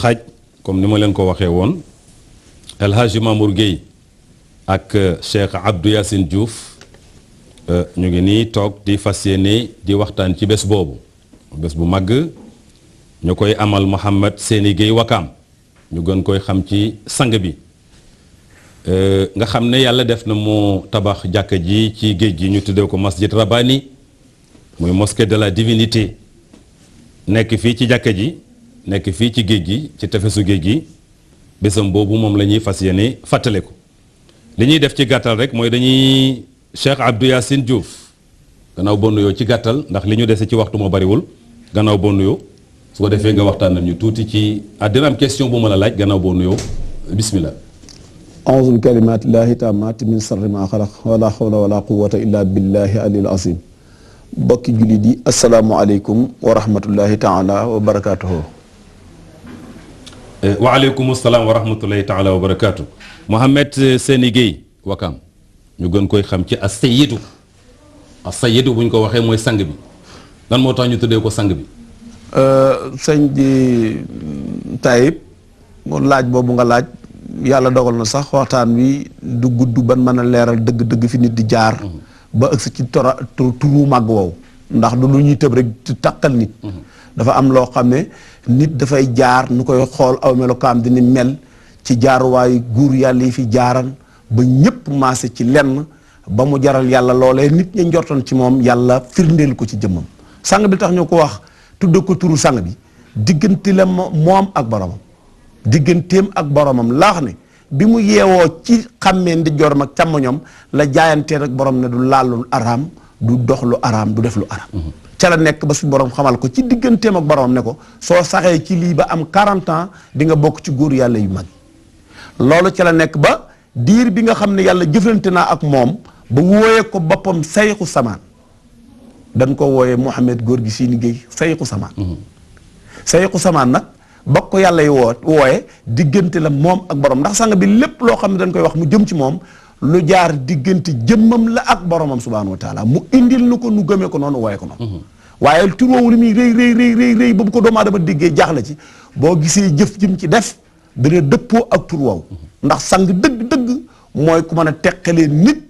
xaaj comme ni ma leen ko waxee woon El Hadji Mamour Gueye ak Cheikh Abdou Yassine Diouf ñu ngi nii toog di fas yéene di waxtaan ci bés boobu bés bu màgg ñu koy amal Mouhamed Seyni Gueye Wakaam ñu gën koy xam ci sang bi nga xam ne yàlla def na mu tabax jàkka ji ci géej gi ñu tuddee ko Masjid Rabani muy mosquée de la divinité nekk fii ci jàkka ji nekk fii ci géej gi ci tefesu géej gi bésam boobu moom la ñuy fas yéene fàttale ko li ñuy def ci gàttal rek mooy dañuy Cheikh Abdou Yassine Diouf gannaaw boo nuyoo ci gàttal ndax li ñu dese ci waxtu moo bariwul gannaaw boo nuyoo su ko defee nga waxtaan nañu tuuti ci dina am question bu ma la laaj gannaaw boo nuyoo bismillah. a'uuzu bi kalimaatillaahi taammaati min sarri maa xalaq wala hawla wala quwwata illa billahi alil azim bokki jullit yi asalaamualeykum wa rahmatullahi taala wa barakaatuhu. waaleykum salaam wa rahmatullahi taala wa barakaatu. Mouhamed Seyni Gueye Wakaam ñu gën koy xam ci as-sayyidu bu ñu ko waxee mooy sang bi lan moo tax ñu tuddee ko sang bi. sëñ bi Taïb laaj boobu nga laaj yàlla dogal na sax waxtaan wi du gudd ban mën a leeral dëgg-dëgg fi nit di jaar. ba ëgsi ci turu màgg woowu ndax du lu ñuy tëb rek di takkal nit. dafa am loo xam ne nit dafay jaar nu koy xool aw melokaan di ni mel ci jaaruwaayu guur yàlla yi fi jaaran ba ñëpp maase ci lenn ba mu jaral yàlla loolee nit ña njortoon ci moom yàlla firndeel ko ci jëmmam sang bi tax ñu ko wax tudd ko turu sang bi diggante la moom ak boromam digganteem ak boromam laax ne bi mu yeewoo ci xàmmee ndi joram ak càmmoñom la jaayantee ak borom ne du laalul araam du dox lu araam du def lu araam ca la nekk ba suñu borom xamal ko ci digganteem ak boromam ne ko soo saxee ci lii ba am 40 ans di nga bokk ci góor yàlla yu mag loolu ca la nekk ba diir bi nga xam ne yàlla jëflante naa ak moom ba wooyee ko boppam sayxu samaan dañ ko wooyee Mouhamed góor gi Seyni Gueye sayxu samaan sayxu samaan nag ba ko yàlla yi wooye diggante la moom ak borom ndax sang bi lépp loo xam ne dañ koy wax mu jëm ci moom lu jaar diggante jëmmam la ak boromam subhaanahu wa taala mu indil nu ko nu gëmee ko noonu wooye ko noonu waaye tur woowu li muy rëy ba bu ko doomu aadama déggee jaaxle ci boo gisee jëf jëm ci def dana dëppoo ak tur woowu ndax sang dëgg-dëgg mooy ku mën a teqalee nit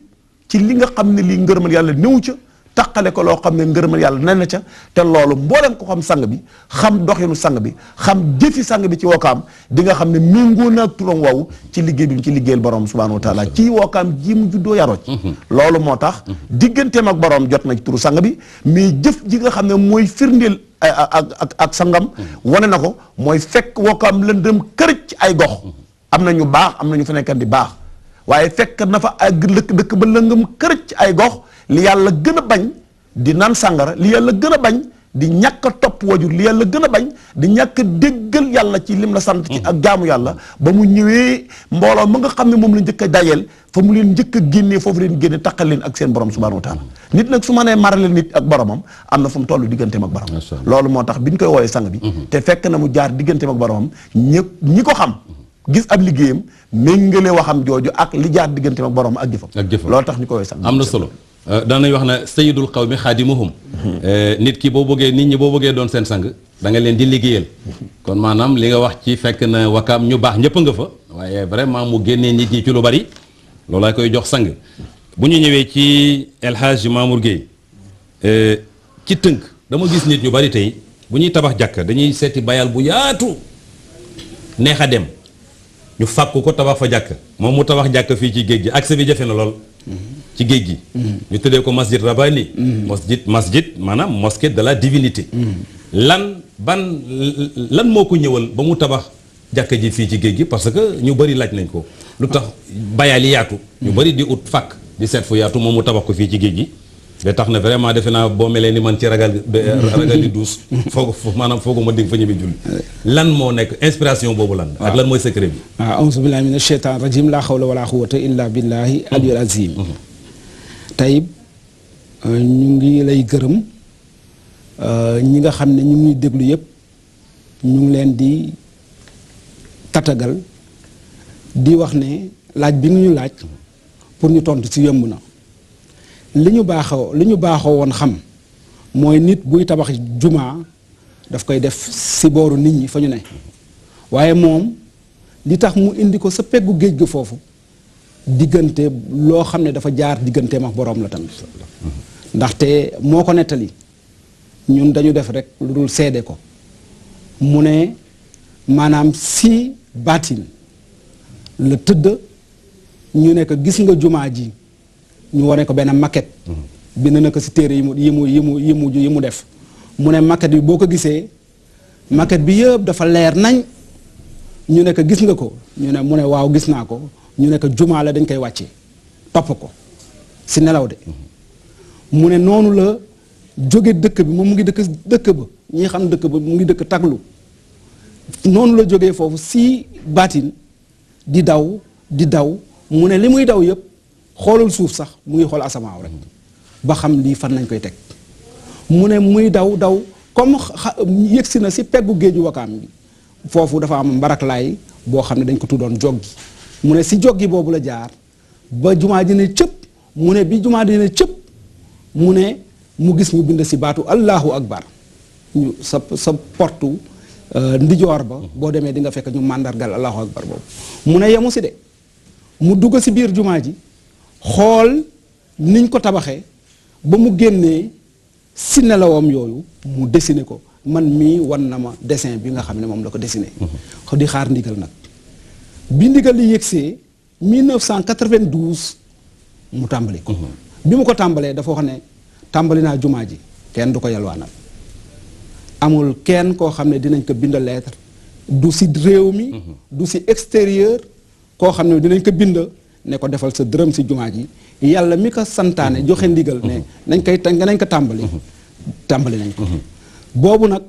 ci li nga xam ne lii ngërëmal yàlla néew ca taqale ko loo xam ne ngërëmal yàlla nen na ca te loolu mbooleem ko xam sang bi xam doxinu sang bi xam jëfi sang bi ci wookaam di nga xam ne méngoo na ak turam woowu ci liggéey bi mu ci liggéeyal borom subhaanahu wa taala ci wookaam ji mu juddoo yaroo ci loolu moo tax digganteem ak borom jot na ci turu sang bi mais jëf ji nga xam ne mooy firndeel ak sangam wane na ko mooy fekk wookaam lëndëm kërëj ci ay gox am na ñu baax am na ñu fa nekkan di baax waaye fekk na fa ay dëkk ba lëngëm kërëj ci ay gox li yàlla gën a bañ di naan sàngara li yàlla gën a bañ di ñàkk a topp wajur li yàlla gën a bañ di ñàkk a déggal yàlla ci lim la sant ci ak jaamu yàlla ba mu ñëwee mbooloo ma nga xam ne moom la njëkk a dajeel fa mu leen njëkk a génnee foofu leen génne taqal leen ak seen borom subhanahu wa taala nit nag su ma nee marale nit ak boromam am na fu mu toll digganteem ak boromam loolu moo tax bi ñu koy wooyee sang bi te fekk na mu jaar digganteem ak boromam ñi ko xam gis ab liggéeyam méngale waxam jooju ak li jaar digganteem ak boromam ak jëfam loolu tax ñu koy wooyee sang am na solo daanañ wax ne sayyidul qawmi xaadimuhum nit ki boo bëggee nit ñi boo bëggee doon seen sang da nga leen di liggéeyal kon maanaam li nga wax ci fekk na wakaam ñu baax ñëpp nga fa waaye vraiment mu génnee nit ñi ci lu bari loolu laa koy jox sang bu ñu ñëwee ci El Hadji Mamour Gueye ci tënk dama gis nit ñu bari tey bu ñuy tabax jàkk dañuy seeti bayal bu yaatu neex a dem ñu fàkk ko tabax fa jàkk moom mu tabax jàkk fii ci géej gi accès bi jafe na lool ci géej gi ñu tuddee ko Masjid Rabani masjid maanaam mosquée de la divinité lan moo ko ñëwal ba mu tabax jàkka ji fii ci géej gi parce que ñu bëri laaj nañ ko lu tax bayal yi yaatu ñu bëri di ut fàkk di seet fu yaatu moom mu tabax ko fii ci géej gi ba tax na vraiment defe naa boo melee ni man ci ragal di duus foogu ma dig fa ñëwee julli lan moo nekk inspiration boobu lan ak lan mooy secret bi waaw auzu billahi mina sheytaan rajim laa xawla wala quwwata illa billahi aliyul azim Taïb ñu ngi lay gërëm ñi nga xam ne ñu ngi déglu yëpp ñu ngi leen di tatagal di wax ne laaj bi nga ñu laaj pour ñu tontu ci yomb na li ñu baaxoo woon xam mooy nit buy tabax jumaa daf koy def si booru nit ñi fa ñu ne waaye moom li tax mu indi ko sa peggu géej gi foofu diggante loo xam ne dafa jaar digganteem ak boroom la tamit ndaxte moo ko nettali ñun dañu def rek lu dul seede ko mu ne maanaam si baatin la tëdd ñu ne ko gis nga jumaa ji ñu wane ko benn maquette bind na ko si téere yi mu def mu ne maquette bi boo ko gisee maquette bi yëpp dafa leer nañ ñu ne ko gis nga ko ñu ne mu ne waaw gis naa ko ñu ne ko jumaa la dañ koy wàcce topp ko si nelaw de mu ne noonu la jóge dëkk bi moom mu ngi dëkk ba ñi xam dëkk ba mu ngi dëkk taglu noonu la jógee foofu si baatin di daw mu ne li muy daw yëpp xoolul suuf sax mu ngi xool asamaaw rek ba xam lii fan lañ koy teg mu ne muy daw comme yëgsi na si peggu géeju Wakaam bi foofu dafa am mbaraklaay boo xam ne dañ ko tuddoon joggi mu ne si joggi boobu la jaar ba jumaa ji ne cëpp mu ne bi jumaa ji ne cëpp mu ne mu gis ñu bind si baatu allahu akbar ñu sa portu ndijoor ba boo demee di nga fekk ñu màndargal allahu akbar boobu mu ne yemu si de mu dugg si biir jumaa ji xool niñ ko tabaxee ba mu génnee si nelawam yooyu mu dessiné ko man mii wan na ma dessin bi nga xam ne moom la ko dessiné di xaar ndigal nag bi ndigal li yëgsee 1992 mu tàmbali ko bi mu ko tàmbalee dafa wax ne tàmbali naa jumaa ji kenn du ko yalwaanal amul kenn koo xam ne dinañ ko bind lettre du si réew mi du si extérieur koo xam ne dinañ ko bind ne ko defal sa dërëm si jumaa ji yàlla mi ko santaane joxe ndigal ne nañ ko tàmbali nañ ko boobu nag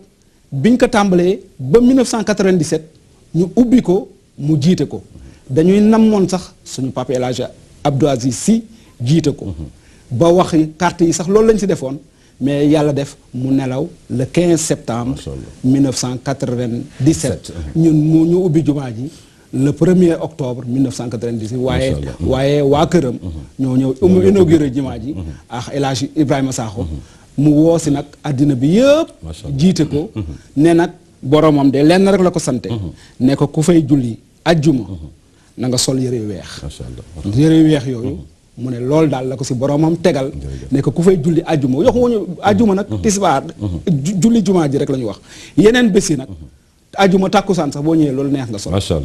biñ ko tàmbalee ba 1997 ñu ubbi ko mu jiite ko dañuy namoon sax suñu papa El Hadj Abdou Aziz Sy jiite ko ba waxi carte yi sax loolu lañ si defoon mais yàlla def mu nelaw le 15 septembre 1997 ñun ñu ubbi jumaa ji le 1er octobre 1998 waaye waa këram ñoo ñëw inauguré jumaa ji ak El Hadj Ibrahima Sakho mu woo si nag àddina bi yëpp jiite ko ne nag boromam de lenn rek la ko sante ne ko ku fay julli ajjuma na nga sol yëre yu weex yëre yu weex yooyu mu ne loolu daal la ko si boromam tegal ne ko ku fay julli ajjuma yoxuwuñu ajjuma nag tisbaar julli jumaa ji rek la ñu wax yeneen bés yi nag ajjuma tàkkusaan sax boo ñëwee loolu neex nga sol macha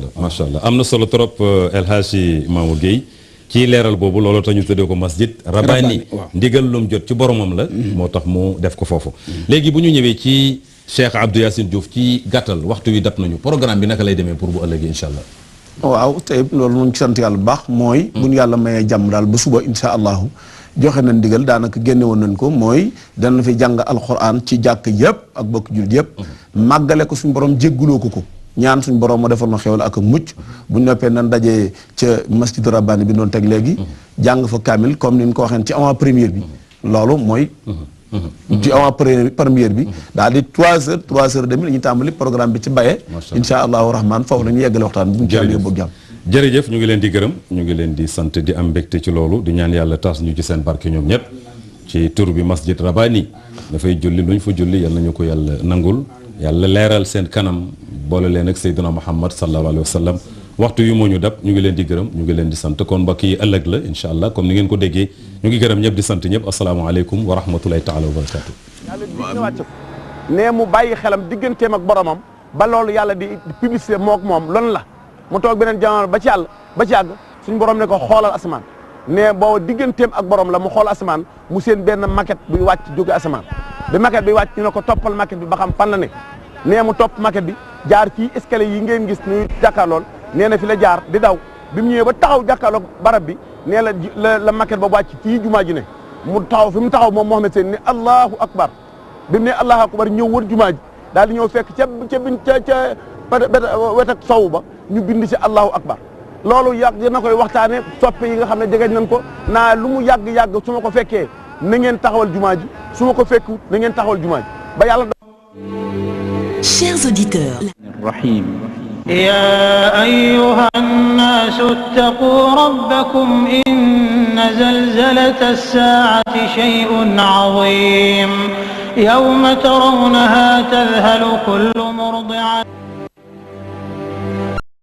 allah am na solo trop El Hadji Mamour Gueye ci leeral boobu loolu tax ñu tuddee ko masjid Rabbani ndigal lum jot ci boromam la moo tax mu def ko foofu léegi bu ñu ñëwee ci Cheikh Abdou Yassine Diouf ci gàttal waxtu wi dab nañu programme bi naka lay demee pour bu ëllëgee incha allah waaw tey loolu mu ngi sant yàlla bu baax mooy bu ñu yàlla mayee jàmm daal ba suba insha allahu joxe na ndigal daanaka génne woon nañ ko mooy dana fi jàng alquran ci jàkk yëpp ak bokk jullit yëpp màggale ko suñu borom jégguloo ko ñaan suñu borom ma defal na xewal ak mucc bu ñu noppee nan dajee ca masjidu Rabbani bi doon teg léegi jàng fa kaamil comme ni ñu ko waxee ci avant première bi loolu mooy ci avant première bi daal di 3h la ñuy tàmbali programme bi ci Baye insha allahu rahman foofu la ñuy yeggale waxtaan bu ñu ci àggee bëgg jàmm jërëjëf ñu ngi leen di gërëm ñu ngi leen di sant di am mbégte ci loolu di ñaan yàlla tas ñu ci seen barke ñoom ñëpp ci tur bi masjid Rabbani dafay julli lu ñu fa julli yàlla nañu ko yàlla nangul yàlla leeral seen kanam boole leen ak Seydina Muhammad sallallahu alayhi wa sallam waxtu yu moo ñu dab ñu ngi leen di gërëm ñu ngi leen di sant kon mbokk yi ëllëg la incha allah comme ni ngeen ko déggee ñu ngi gërëm ñëpp di sant ñëpp asalaamaaleykum wa rahmatulahi taala wa barakatu ne mu bàyyi xelam digganteem ak boromam ba loolu yàlla di publicité mook moom loolu la mu toog beneen jamono ba ci àgg suñu borom ne ko xoolal asamaan ne boo digganteem ak borom la mu xool asamaan mu seen benn maquette buy wàcc jóge asamaan bi maquette bi wàcc ñu ne ko toppal maquette bi ba xam fan la ne nee mu topp maquette bi jaar fii escalier yi ngeen gis ñu jàkkaarlool nee na fi la jaar di daw bi mu ñëwee ba taxaw jàkkaarloog barab bi nee la maquette ba wàcc fii jumaa ji ne mu taxaw fi mu taxaw moom Mohamed Sène ne allahu akbar bi mu ne allahu akbar ñëw wër jumaa ji daal di ñëw fekk ca wet ak sowu ba ñu bind ci allahu akbar loolu yàgg na koy waxtaane soppe yi nga xam ne jegeñ nañ ko naa lu mu yàgg-yàgg su ma ko fekkee na ngeen taxawal jumaa ji su ma ko fekku na ngeen taxawal jumaa ji ba yàlla. Chers auditeurs. Rahim. يا أيها الناس اتقوا ربكم إن زلزلة الساعة شيء عظيم يوم ترونها تذهل كل مرضعة